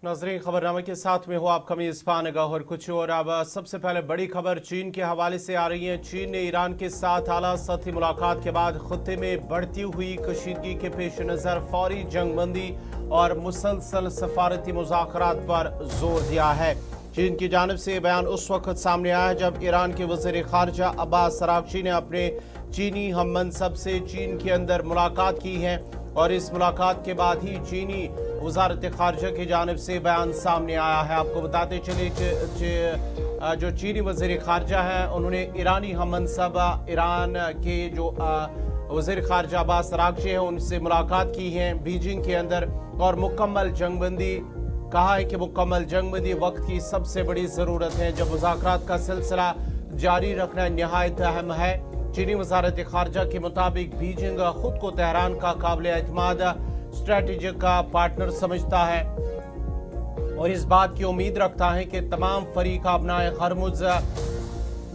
नाज़रीन, खबरनामे के साथ में हो आपका मेज़बान गौहर कुछ और। अब सबसे पहले बड़ी खबर चीन के हवाले से आ रही है। चीन ने ईरान के साथ आला सतही मुलाकात के बाद खत्ते में बढ़ती हुई कशीदगी के पेश नज़र फौरी जंगबंदी और मुसलसल सफारती मुज़ाकरात पर जोर दिया है। चीन की जानिब से बयान उस वक्त सामने आया है जब ईरान के वज़ीर ख़ारजा अब्बास अराग़ची ने अपने चीनी हम मनसब से चीन के अंदर मुलाकात की है और इस मुलाकात के बाद ही चीनी वज़ारत ख़ारजा की जानिब से बयान सामने आया है। आपको बताते चले कि जो चीनी वज़ीर ख़ारजा है उन्होंने ईरानी हम मनसब ईरान के जो वज़ीर ख़ारजा अब्बास अराग़ची है उनसे मुलाकात की है बीजिंग के अंदर और मुकम्मल जंगबंदी कहा है कि मुकम्मल जंगबंदी वक्त की सबसे बड़ी ज़रूरत है जब मुज़ाकरात का सिलसिला जारी रखना नहायत अहम है। चीनी वज़ारत ख़ारजा के मुताबिक बीजिंग खुद को तेहरान का काबिल एतमाद स्ट्रेटेजिक का पार्टनर समझता है और इस बात की उम्मीद रखता है कि तमाम फरीक अपनाए हरमुज़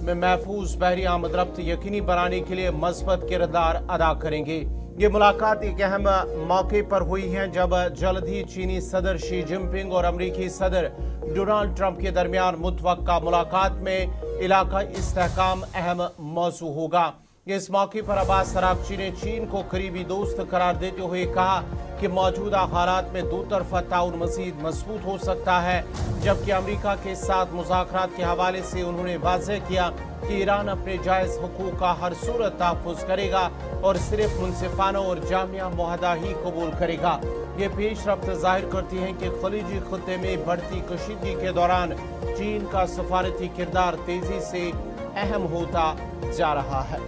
में महफूज बहरी आमदरफ्त यकीनी बनाने के लिए मस्बत किरदार अदा करेंगे। ये मुलाकात एक अहम मौके पर हुई है जब जल्द ही चीनी सदर शी जिनपिंग और अमरीकी सदर डोनाल्ड ट्रंप के दरमियान मुतवक्का मुलाकात में इलाका इस्तेहकाम अहम मौजू होगा। इस मौके पर अब्बास अराग़ची ने चीन को करीबी दोस्त करार देते हुए कहा कि मौजूदा हालात में दो तरफा ताउन मज़ीद मजबूत हो सकता है, जबकि अमरीका के साथ मुज़ाकरात के हवाले से उन्होंने वाज़ेह किया कि ईरान अपने जायज़ हुकूक का हर सूरत तहफ़्फ़ुज़ करेगा और सिर्फ मुनसिफाना और जामिया मुआहदा ही कबूल करेगा। ये पेश रफ्त ज़ाहिर करती है कि खलीजी खत्ते में बढ़ती कशीदगी के दौरान चीन का सफारती किरदार तेज़ी से अहम होता जा रहा है।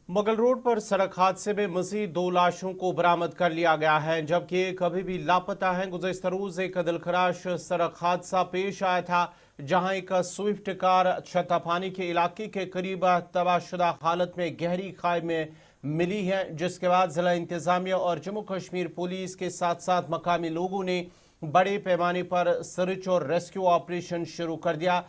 मुगल रोड पर सड़क हादसे में मज़ीद 2 लाशों को बरामद कर लिया गया है जबकि एक अभी भी लापता है। गुज़श्ता रोज़ एक दिलखराश सड़क हादसा पेश आया था जहां एक स्विफ्ट कार छतापानी के इलाके के करीब तबाहशुदा हालत में गहरी खाई में मिली है, जिसके बाद ज़िला इंतज़ामिया और जम्मू कश्मीर पुलिस के साथ साथ मकामी लोगों ने बड़े पैमाने पर सर्च और रेस्क्यू ऑपरेशन शुरू कर दिया।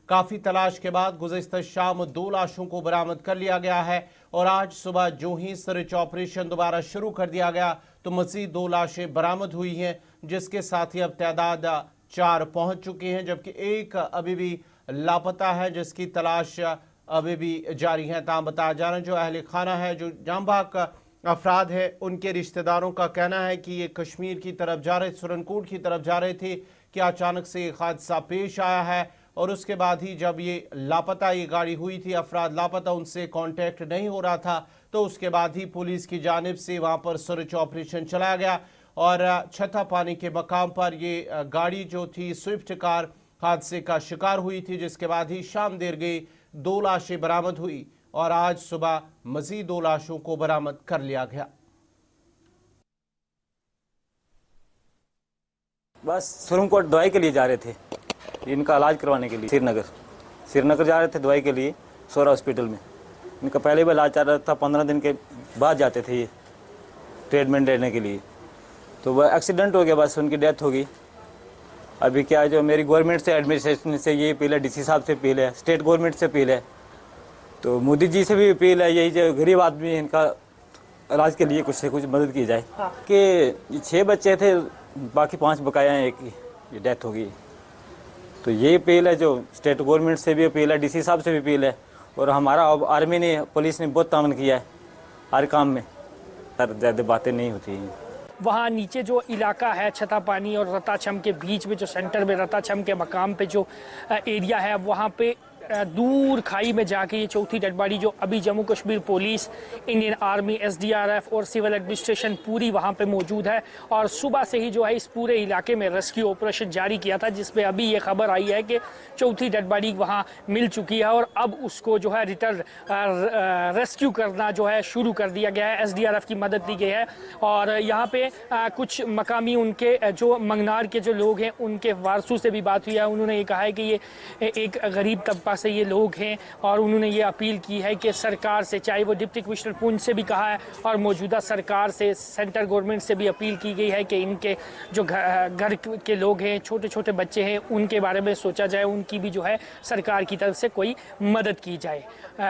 काफ़ी तलाश के बाद गुज़श्ता शाम 2 लाशों को बरामद कर लिया गया है और आज सुबह जो ही सर्च ऑपरेशन दोबारा शुरू कर दिया गया तो मज़ीद 2 लाशें बरामद हुई हैं, जिसके साथ ही अब तादाद 4 पहुंच चुकी हैं, जबकि एक अभी भी लापता है जिसकी तलाश अभी भी जारी है। ताम बताया जा रहा है जो अहल खाना है, जो जांबाक अफराद है, उनके रिश्तेदारों का कहना है कि ये कश्मीर की तरफ जा रहे, सुरनकोट की तरफ जा रहे थे कि अचानक से एक हादसा पेश आया है और उसके बाद ही जब ये लापता ये गाड़ी हुई थी, अफराद लापता, उनसे कांटेक्ट नहीं हो रहा था, तो उसके बाद ही पुलिस की जानिब से वहाँ पर सर्च ऑपरेशन चलाया गया और छतापानी के मकाम पर ये गाड़ी जो थी स्विफ्ट कार हादसे का शिकार हुई थी, जिसके बाद ही शाम देर गई 2 लाशें बरामद हुई और आज सुबह मज़ीद 2 लाशों को बरामद कर लिया गया। बस सुरनकोट दवाई के लिए जा रहे थे, इनका इलाज करवाने के लिए श्रीनगर जा रहे थे दवाई के लिए सोरा हॉस्पिटल में। इनका पहले भी इलाज चल रहा था, 15 दिन के बाद जाते थे ये ट्रीटमेंट लेने के लिए, तो वह एक्सीडेंट हो गया, बस उनकी डेथ हो गई। अभी क्या है जो मेरी गवर्नमेंट से एडमिनिस्ट्रेशन से ये अपील है, डीसी साहब से अपील है, स्टेट गवर्नमेंट से अपील है, तो मोदी जी से भी अपील है, यही जो गरीब आदमी है इनका इलाज के लिए कुछ से कुछ मदद की जाए। कि 6 बच्चे थे, बाकी 5 बकाया हैं, एक की डेथ हो गई। तो ये अपील है जो स्टेट गवर्नमेंट से भी अपील है, डीसी साहब से भी अपील है और हमारा आर्मी ने पुलिस ने बहुत तामन किया है हर काम में, ज़्यादा बातें नहीं होती हैं। वहाँ नीचे जो इलाका है छतापानी और रताछम के बीच में, जो सेंटर में रताछम के मकाम पे जो एरिया है, वहाँ पे दूर खाई में जाके ये चौथी डेड बॉडी जो अभी Jammu Kashmir police, Indian army, SDRF और सिविल एडमिनिस्ट्रेशन पूरी वहाँ पे मौजूद है और सुबह से ही जो है इस पूरे इलाके में रेस्क्यू ऑपरेशन जारी किया था, जिसपे अभी ये खबर आई है कि चौथी डेड बॉडी वहाँ मिल चुकी है और अब उसको जो है रिटर्न रेस्क्यू करना जो है शुरू कर दिया गया है। एसडीआरएफ की मदद ली गई है और यहाँ पे कुछ मकामी उनके जो मंगनार के जो लोग हैं उनके वारसों से भी बात हुई है। उन्होंने ये कहा है कि ये एक गरीब तबका से ये लोग हैं और उन्होंने ये अपील की है कि सरकार से, चाहे वो डिप्टी कमिश्नर पुंछ से भी कहा है और मौजूदा सरकार से, सेंट्रल गवर्नमेंट से भी अपील की गई है कि इनके जो घर के लोग हैं, छोटे छोटे बच्चे हैं, उनके बारे में सोचा जाए, उनकी भी जो है सरकार की तरफ से कोई मदद की जाए।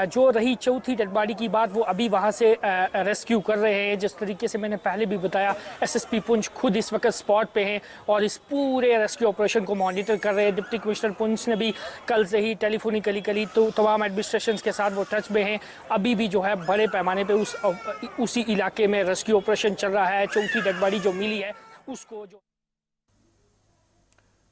जो रही चौथी डेड बॉडी की बात, वो अभी वहाँ से रेस्क्यू कर रहे हैं। जिस तरीके से मैंने पहले भी बताया, एसएसपी पुंछ खुद इस वक्त स्पॉट पे हैं और इस पूरे रेस्क्यू ऑपरेशन को मॉनिटर कर रहे हैं। डिप्टी कमिश्नर पुंछ ने भी कल से ही टेलीफोनिकली तो तमाम एडमिनिस्ट्रेशन के साथ वो टच में हैं। अभी भी जो है बड़े पैमाने पे उसी इलाके में रेस्क्यू ऑपरेशन चल रहा है। चौथी डेड बॉडी जो मिली है उसको जो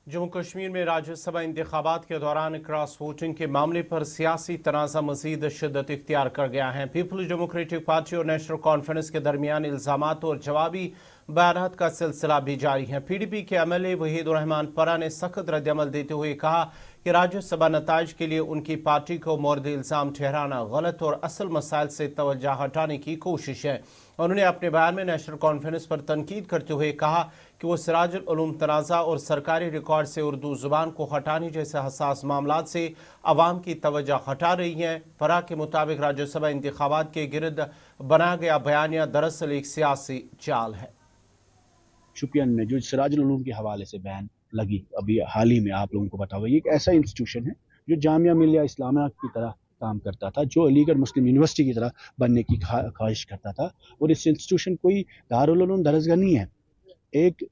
जम्मू कश्मीर में राज्यसभा इंतखाबात के दौरान क्रॉस वोटिंग के मामले पर सियासी तनाज़ा मज़ीद शिद्दत इख्तियार कर गया है। पीपल्स डेमोक्रेटिक पार्टी और नेशनल कॉन्फ्रेंस के दरमियान इल्ज़ामात और जवाबी बयानात का सिलसिला भी जारी है। पीडीपी के एमएलए वहीदुर रहमान परा ने सख्त रद्दअमल देते हुए कहा कि राज्यसभा नताइज के लिए उनकी पार्टी को मोर्द इल्ज़ाम ठहराना गलत और असल मसाइल से तवज्जो हटाने की कोशिश है। उन्होंने अपने बयान में नेशनल कॉन्फ्रेंस पर तनकीद करते हुए कहा कि वो सिराजुल उलूम तनाज़ा और सरकारी रिकॉर्ड से उर्दू ज़ुबान को हटाने जैसे हसास मामलात से अवाम की तवज्जो हटा रही हैं। फरा के मुताबिक राज्यसभा इंतखाबात के गिरद बनाया गया बयानिया दरअसल एक सियासी चाल है। शुपियन में जो सिराजुल उलूम के हवाले से बैन लगी अभी हाल ही में, आप लोगों को पता हुआ, ये एक ऐसा इंस्टीट्यूशन है जो जामिया मिलिया इस्लामिया की तरह काम करता था, जो अलीगढ़ मुस्लिम यूनिवर्सिटी की तरह बनने की ख्वाहिश करता था। और इस इंस्टीट्यूशन कोई दारुल उलूम दरसगाह नहीं है, एक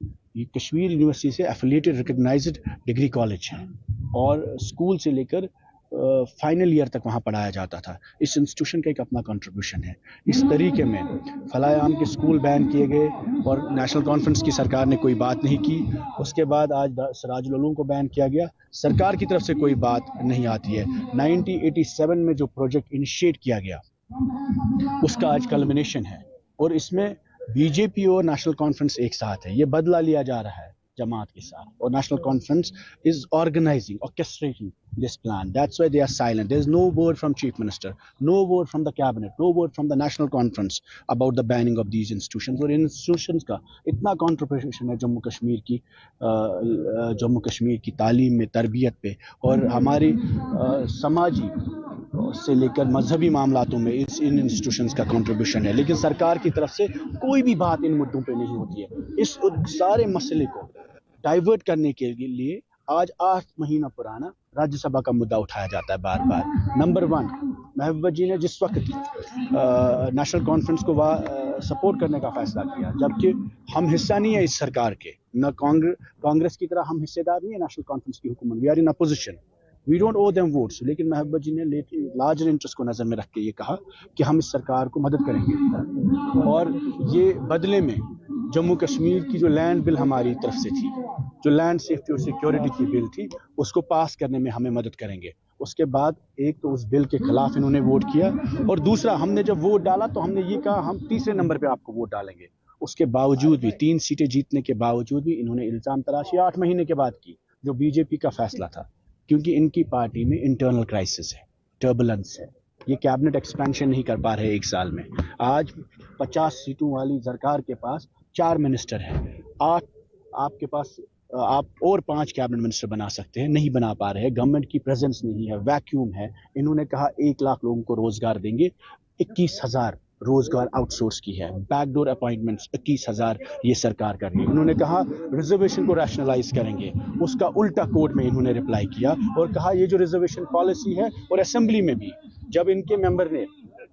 कश्मीर यूनिवर्सिटी से एफिलिएटेड रिकग्नाइज्ड डिग्री कॉलेज है और स्कूल से लेकर फाइनल ईयर तक वहाँ पढ़ाया जाता था। इस इंस्टीट्यूशन का एक अपना कंट्रीब्यूशन है। इस तरीके में फलाह आम के स्कूल बैन किए गए और नेशनल कॉन्फ्रेंस की सरकार ने कोई बात नहीं की। उसके बाद आज सिराजुल उलूम को बैन किया गया, सरकार की तरफ से कोई बात नहीं आती है। 1987 में जो प्रोजेक्ट इनिशिएट किया गया उसका आज कल्मिनेशन है और इसमें बीजेपी और नेशनल कॉन्फ्रेंस एक साथ है। ये बदला लिया जा रहा है जमात के साथ और national conference is organizing, orchestrating this plan. That's why they are silent. There's no word from Chief Minister, no word from the cabinet, no word from the National Conference about the banning of these institutions. और इन institutions का इतना contribution है जम्मू कश्मीर की तालीम में, तरबियत पे और हमारी समाजी से लेकर मजहबी मामलातों में इन इंस्टीट्यूशंस का कंट्रीब्यूशन है। लेकिन सरकार की तरफ से कोई भी बात इन मुद्दों पे नहीं होती है। इस सारे मसले को डाइवर्ट करने के लिए आज 8 महीना पुराना राज्यसभा का मुद्दा उठाया जाता है बार बार। नंबर 1, महबूबा जी ने जिस वक्त नेशनल कॉन्फ्रेंस को सपोर्ट करने का फैसला किया, जबकि हम हिस्सा नहीं है इस सरकार के, न कांग्रेस की तरह हम हिस्सेदार नहीं है नेशनल कॉन्फ्रेंस की हुकूमत। We are in opposition, we don't owe them votes. लेकिन महबूबा जी ने लार्जर इंटरेस्ट को नज़र में रख के ये कहा कि हम इस सरकार को मदद करेंगे और ये बदले में जम्मू कश्मीर की जो लैंड बिल हमारी तरफ से थी, जो लैंड सेफ्टी और सिक्योरिटी की बिल थी, उसको पास करने में हमें मदद करेंगे। उसके बाद एक तो उस बिल के खिलाफ इन्होंने वोट किया और दूसरा हमने जब वोट डाला तो हमने ये कहा हम तीसरे नंबर पे आपको वोट डालेंगे। उसके बावजूद भी 3 सीटें जीतने के बावजूद भी इन्होंने इल्ज़ाम तराशी 8 महीने के बाद की, जो बीजेपी का फैसला था, क्योंकि इनकी पार्टी में इंटरनल क्राइसिस है, टर्बुलेंस है। ये कैबिनेट एक्सपेंशन नहीं कर पा रहे 1 साल में। आज 50 सीटों वाली सरकार के पास 4 मिनिस्टर हैं, 8 आपके पास आप और 5 कैबिनेट मिनिस्टर बना सकते हैं, नहीं बना पा रहे हैं। गवर्नमेंट की प्रेजेंस नहीं है, वैक्यूम है। इन्होंने कहा 1 लाख लोगों को रोजगार देंगे, 21,000 रोजगार आउटसोर्स की है। बैकडोर अपॉइंटमेंट्स 21,000 ये सरकार कर रही है। इन्होंने कहा रिजर्वेशन को रैशनलाइज करेंगे, उसका उल्टा कोड में इन्होंने रिप्लाई किया और कहा ये जो रिजर्वेशन पॉलिसी है, और असेंबली में भी जब इनके मेंबर ने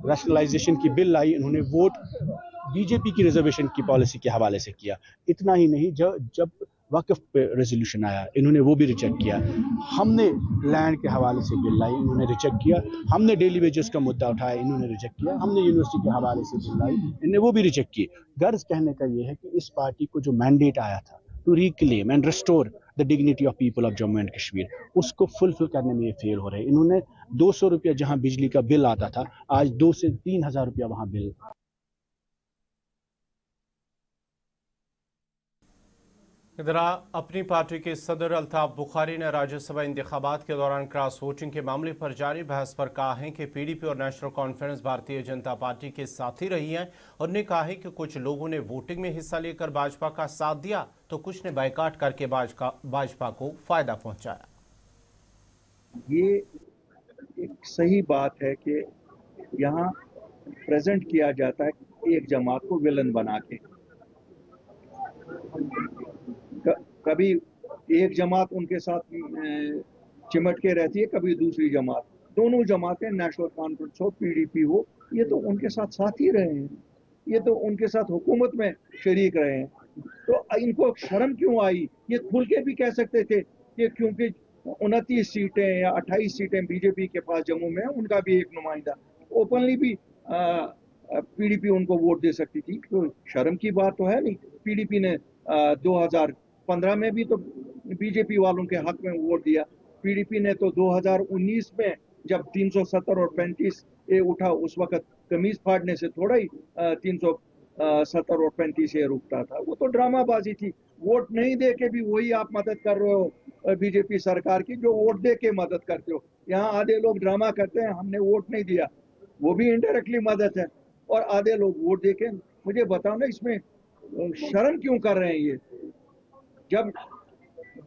रैशनलाइजेशन की बिल लाई, इन्होंने वोट बीजेपी की रिजर्वेशन की पॉलिसी के हवाले से किया। इतना ही नहीं, जब वक्फ पे रेजोल्यूशन आया, इन्होंने वो भी रिजेक्ट किया। हमने लैंड के हवाले से बिल लाई, इन्होंने रिजेक्ट किया। हमने डेली वेजेस का मुद्दा उठाया, इन्होंने रिजेक्ट किया। हमने यूनिवर्सिटी के हवाले से बिल लाई, इन्होंने वो भी रिजेक्ट किए। गर्ज कहने का ये है कि इस पार्टी को जो मैंडेट आया था to reclaim and restore the dignity of people of Jammu and Kashmir, उसको फुलफिल करने में ये फेल हो रहे हैं। इन्होंने 200 रुपया जहाँ बिजली का बिल आता था, आज 2 से 3 हज़ार रुपया वहाँ बिल। इधर अपनी पार्टी के सदर अल्ताफ बुखारी ने राज्यसभा इंतखाबात के दौरान क्रॉस वोटिंग के मामले पर जारी बहस पर कहा है कि पीडीपी और national conference Bharatiya Janata party के साथ ही रही हैं। उन्होंने कहा है कि कुछ लोगों ने वोटिंग में हिस्सा लेकर भाजपा का साथ दिया तो कुछ ने बाइकाट करके भाजपा को फायदा पहुंचाया। ये ایک صحیح بات ہے کہ یہاں پریزنٹ کیا جاتا ہے ایک جماعت کو ولن بنا کے. کبھی ایک جماعت ان کے ساتھ چمٹ کے رہتی ہے, کبھی دوسری جماعت. دونوں جماعتیں نیشنل کانفرنس ہو, پی ڈی پی ہو, یہ تو ان کے ساتھ ساتھ ہی رہے ہیں, یہ تو ان کے ساتھ حکومت میں شریک رہے ہیں. تو ان کو شرم کیوں آئی؟ یہ کھل کے بھی کہہ سکتے تھے کہ کیونکہ 29 سیٹیں یا 28 سیٹیں بی جے پی کے پاس جموں میں ہیں, ان کا بھی ایک نمائندہ. اوپنلی بھی پی ڈی پی ان کو ووٹ دے سکتی تھی. تو شرم کی بات تو ہے نہیں. پی ڈی پی نے 2015 میں بھی تو بی جے پی والوں کے حق میں ووٹ دیا. پی ڈی پی نے تو 2019 میں جب 370 اور 35 اٹھا, اس وقت قمیض پھاڑنے سے تھوڑا ہی 370 اور 35 رکتا تھا. وہ تو ڈرامہ بازی تھی. ووٹ نہیں دے کے بھی وہی آپ مدد کر رہے ہو بی جے پی سرکار کی, جو ووٹ دے کے مدد کرتے ہو. یہاں آدھے لوگ ڈرامہ کرتے ہیں ہم نے ووٹ نہیں دیا, وہ بھی انڈائریکٹلی مدد ہے, اور آدھے لوگ ووٹ دے کے. مجھے بتاؤ نا اس میں شرم کیوں کر رہے ہیں یہ؟ جب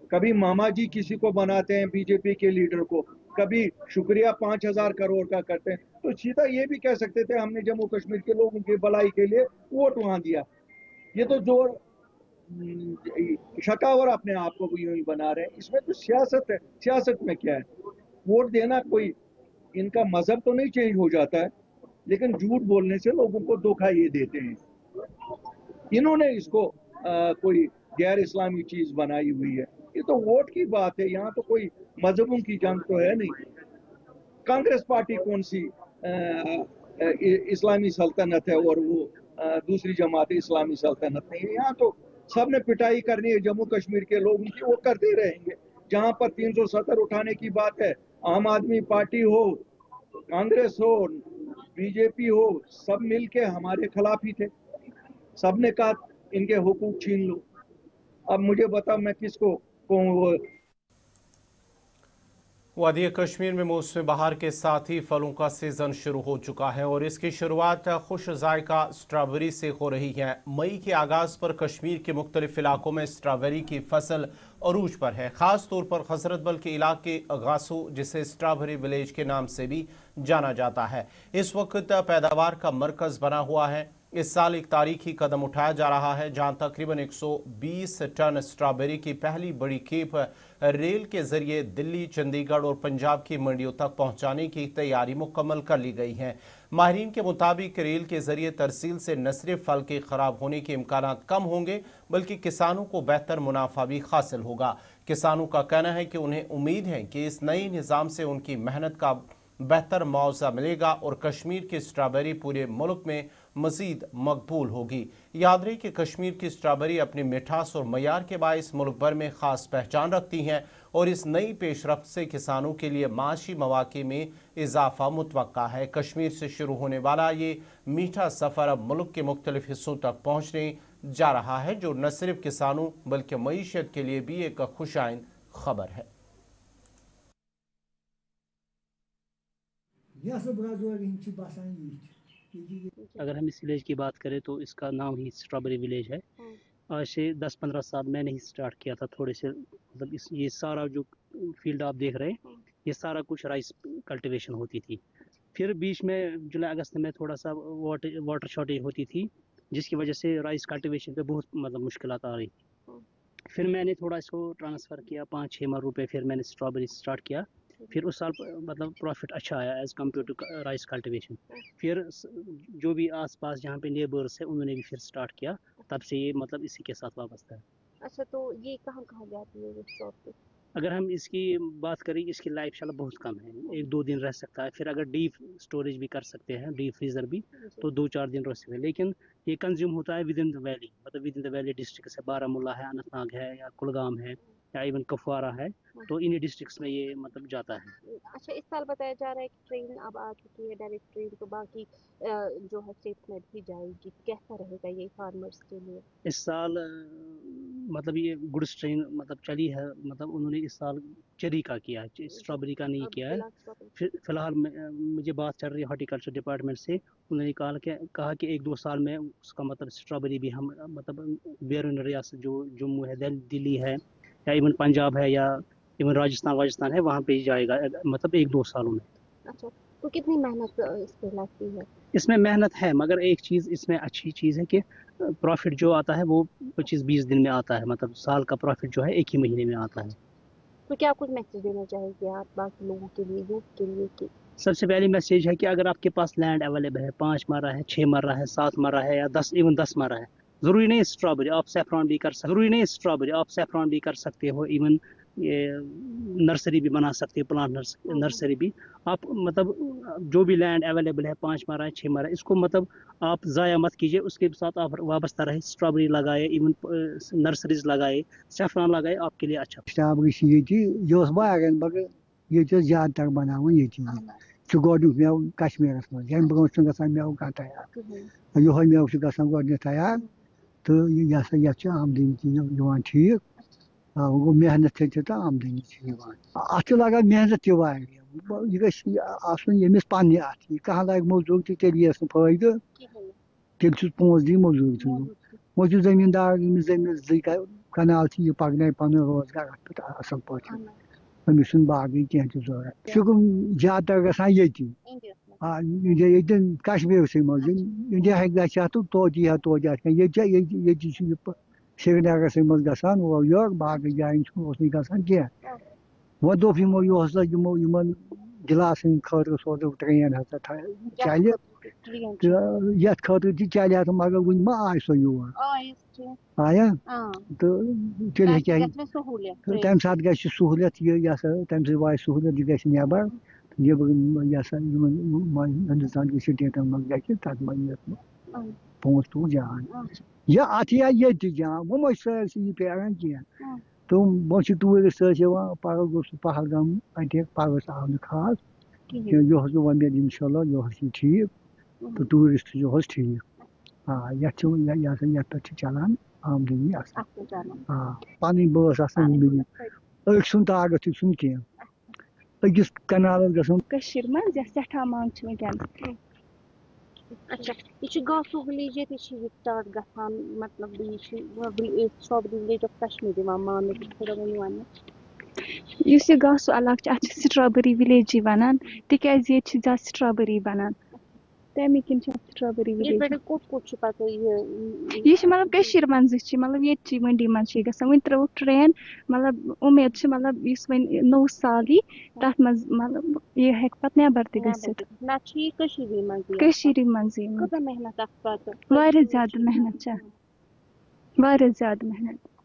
کبھی ماما جی کسی کو بناتے ہیں بی جے پی کے لیڈر کو, کبھی شکریہ 5,000 کروڑ کا کرتے ہیں, تو سیدھا یہ بھی کہہ سکتے تھے ہم نے جموں کشمیر کے لوگوں کی بھلائی کے لیے ووٹ وہاں دیا. یہ تو جو شکاور اپنے آپ کو یوں ہی بنا رہے ہیں. اس میں تو سیاست ہے. سیاست میں کیا ہے؟ ووٹ دینا کوئی ان کا مذہب تو نہیں چینج ہو جاتا ہے, لیکن جھوٹ بولنے سے لوگوں کو دھوکہ یہ دیتے ہیں. انہوں نے اس کو کوئی غیر اسلامی چیز بنائی ہوئی ہے. یہ تو ووٹ کی بات ہے, یہاں تو کوئی مذہبوں کی جنگ تو ہے نہیں. کانگریس پارٹی کون سی اسلامی سلطنت ہے اور وہ دوسری جماعت اسلامی سلطنت نہیں ہے؟ یہاں تو سب نے پٹائی کرنی ہے جموں کشمیر کے لوگوں کی, وہ کرتے رہیں گے. جہاں پر 370 اٹھانے کی بات ہے, عام آدمی پارٹی ہو, کانگریس ہو, بی جے پی ہو, سب مل کے ہمارے خلاف ہی تھے. سب نے کہا ان کے حقوق چھین لو. اب مجھے بتا میں کس کو کہوں؟ وادی کشمیر میں موسم بہار کے ساتھ ہی پھلوں کا سیزن شروع ہو چکا ہے, اور اس کی شروعات خوش ذائقہ اسٹرابیری سے ہو رہی ہے. مئی کے آغاز پر کشمیر کے مختلف علاقوں میں اسٹرابیری کی فصل عروج پر ہے, خاص طور پر حضرت بل کے علاقے غاسو, جسے اسٹرابیری ولیج کے نام سے بھی جانا جاتا ہے, اس وقت پیداوار کا مرکز بنا ہوا ہے. اس سال ایک تاریخی قدم اٹھایا جا رہا ہے جہاں تقریباً 120 ٹن اسٹرابیری کی پہلی بڑی کھیپ ریل کے ذریعے دلی, چندی گڑھ اور پنجاب کی منڈیوں تک پہنچانے کی تیاری مکمل کر لی گئی ہے. ماہرین کے مطابق ریل کے ذریعے ترسیل سے نہ صرف پھل کے خراب ہونے کے امکانات کم ہوں گے بلکہ کسانوں کو بہتر منافع بھی حاصل ہوگا. کسانوں کا کہنا ہے کہ انہیں امید ہے کہ اس نئے نظام سے ان کی محنت کا بہتر معاوضہ ملے گا اور کشمیر کی اسٹرابیری پورے ملک میں مزید مقبول ہوگی. یاد رہے کہ کشمیر کی اسٹرابیری اپنی مٹھاس اور معیار کے باعث ملک بھر میں خاص پہچان رکھتی ہیں, اور اس نئی پیش رفت سے کسانوں کے لیے معاشی مواقع میں اضافہ متوقع ہے. کشمیر سے شروع ہونے والا یہ میٹھا سفر اب ملک کے مختلف حصوں تک پہنچنے جا رہا ہے, جو نہ صرف کسانوں بلکہ معیشت کے لیے بھی ایک خوشائند خبر ہے. اگر ہم اس ولیج کی بات کریں تو اس کا نام ہی اسٹرابیری ولیج ہے. آج سے 10-15 سال میں نے ہی سٹارٹ کیا تھا. تھوڑے سے مطلب یہ سارا جو فیلڈ آپ دیکھ رہے ہیں یہ سارا کچھ رائس کلٹیویشن ہوتی تھی. پھر بیچ میں جولائی اگست میں تھوڑا سا واٹر شارٹیج ہوتی تھی, جس کی وجہ سے رائس کلٹیویشن پہ بہت مطلب مشکلات آ رہی تھی. پھر میں نے تھوڑا اس کو ٹرانسفر کیا 5-6 ماہ روپے, پھر میں نے اسٹرابیری سٹارٹ کیا. پھر اس سال مطلب پروفٹ اچھا آیا as compare to rice cultivation. پھر جو بھی آس پاس جہاں پہ نیبرس ہے انہوں نے بھی پھر سٹارٹ کیا, تب سے یہ مطلب اسی کے ساتھ وابستہ ہے. اچھا, تو یہ کہاں کہاں جاتی ہے یہ شاپ پہ؟ اگر ہم اس کی بات کریں اس کی لائف انشاءاللہ بہت کم ہے, 1-2 دن رہ سکتا ہے. پھر اگر ڈیپ اسٹوریج بھی کر سکتے ہیں, ڈیپ فریزر بھی, تو 2-4 دن رہ سکتے ہیں. لیکن یہ کنزیوم ہوتا ہے ود ان دا ویلی, مطلب with in the valley district سے. بارہمولہ ہے, اننت ناگ ہے, یا کلگام ہے, یا ایون کپوارہ ہے, تو انہی ڈسٹرکٹس میں یہ مطلب جاتا ہے. اچھا, اس سال بتایا جا رہا ہے کہ ٹرین اب آ چکی ہے, ڈائریکٹ ٹرین, تو باقی جو ہے اسٹیٹ میں بھی جائے گی. کیسا رہے گا یہ فارمرز کے لیے؟ اس سال مطلب یہ گڈس ٹرین مطلب چلی ہے, مطلب انہوں نے اس سال چیری کا کیا ہے, اسٹرابیری کا نہیں کیا ہے. فی الحال مجھے بات چل رہی ہے ہارٹیکلچر ڈپارٹمنٹ سے, انہوں نے کہا کہ 1-2 سال میں اس کا مطلب اسٹرابیری بھی ہم مطلب بیرون ریاست جو جموں ہے, دلی ہے, یا ایون پنجاب ہے, یا ایون راجستھان ہے, وہاں پہ ہی جائے گا مطلب 1-2 سالوں میں. अच्छा, तो कितनी मेहनत इस पे लगती है? इसमें मेहनत है, मगर एक चीज़ इसमें अच्छी चीज़ है कि प्रॉफिट जो आता है वो 25-20 दिन में आता है, मतलब साल का प्रॉफिट जो है एक ही महीने में आता है। तो क्या कुछ मैसेज देना चाहेंगे आप बाकी लोगों के लिए, यूथ के लिए कि सबसे पहली मैसेज है कि अगर आपके पास लैंड अवेलेबल है, 5 मरा है, 6 मरा है, 7 मरा है या 10 मरा है, ज़रूरी नहीं स्ट्रॉबेरी, आप सैफरॉन भी कर सकते, ज़रूरी नहीं स्ट्रॉबेरी, आप सैफरॉन भी कर सकते हो, इवन ये नर्सरी भी बना सकते हो, प्लांट नर्सरी भी आप, मतलब जो भी लैंड अवेलेबल है, 5 मरा है, 6 मरा है, इसको मतलब आप ज़ाया मत कीजिए, उसके साथ आप वाबस्ता रहे, स्ट्रॉबेरी लगाए, इवन नर्सरीज लगाए, सैफरॉन लगाए, आपके लिए अच्छा। स्ट्रॉबेरी मगर ये ज्यादा तर बनावन ये गोडुक मेव कश्मीरस मज यम ब्रोट मेव कह तैयार यो मेव गो तैयार तो यह सा यह आमदनी ठीक गो मेहनत तो आमदनी अत लगा मेहनत यह यमिस पन्ने अत कह लग मजदूर तो तेल यस फायदे तेल पोस दी मजदूर वो जमींदार जमीन कनाल यह पगन पन रोजगार अत पे असल पे अमिस बागी कह जरूरत ज्यादा गसान ये कश्मीर से मज इंडिया गया तो तोजी ये श्रीनगर से मज गसान यो बाकी जान गसान कह वो दोप यमो यमो गिलास खर सोजो ट्रेन हसा चल ये खर चल मगर वन मा आय सो योर आया तो तेल तम सात ग सहूलियत यह तम सा वाय सहूलियत यह ग नबर यह हिंदुस्तान की स्टेटन मज ग तथ मज पोस तो जान यह अत ये जान वो मह पेरान कह तो वो टूरिस्ट पगह गो पहलगाम अत पगह आव न खास यह वन इंशाल्लाह यह ठीक तो टूरिस्ट ठीक ये पे चलान आमदनी पन बस अख सुन ताकत कह अकिस कनाल गशर मज सठा मांग वनकन। अच्छा, ये गासू विलेज ये स्टार्ट गसान मतलब ये स्ट्रॉबेरी विलेज ऑफ कश्मीर दिवान मान थोड़ा वन इस गासू इलाक अत स्ट्रॉबेरी विलेज वनान तिकाज ये ज्यादा स्ट्रॉबेरी बनान तमे किन स्ट्रॉबेरी विलेज यह मतलब मज मतलब ये मंडी मज वन त्रो ट्रेन मतलब उम्मीद मतलब इस वन नौ साल यी तथ मज मतलब यह हेक पत नेबर त गसित मज ज्यादा मेहनत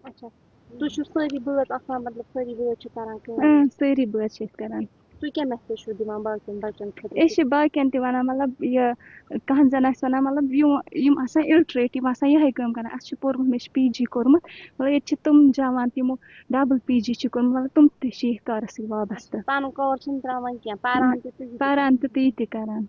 अच्छा सारी बच आसान मतलब सारी बच करान सारी बच करान तु क्या मैसेज छो दिवान बाकियन बच्चन खतर बाकियन त वनान मतलब यह कह जन वनान मतलब यम आसान इलिटरेट यम आसान यही काम करान अस पोर्मुत मे PG कोर्मुत मतलब ये तुम जवान तमो डबल PG कोर्मुत मतलब तुम त कारस वाबस्ता पान कवर छन त्रावन क्या पारान त ती करान।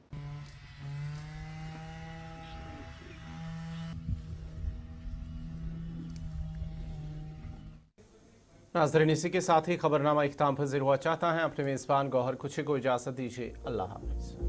नाज़रीन इसी के साथ ही खबरनामा इख्तिताम पज़ीर हुआ। चाहता है अपने मेज़बान गौहर कुछी को इजाज़त दीजिए। अल्लाह हाफ़िज़।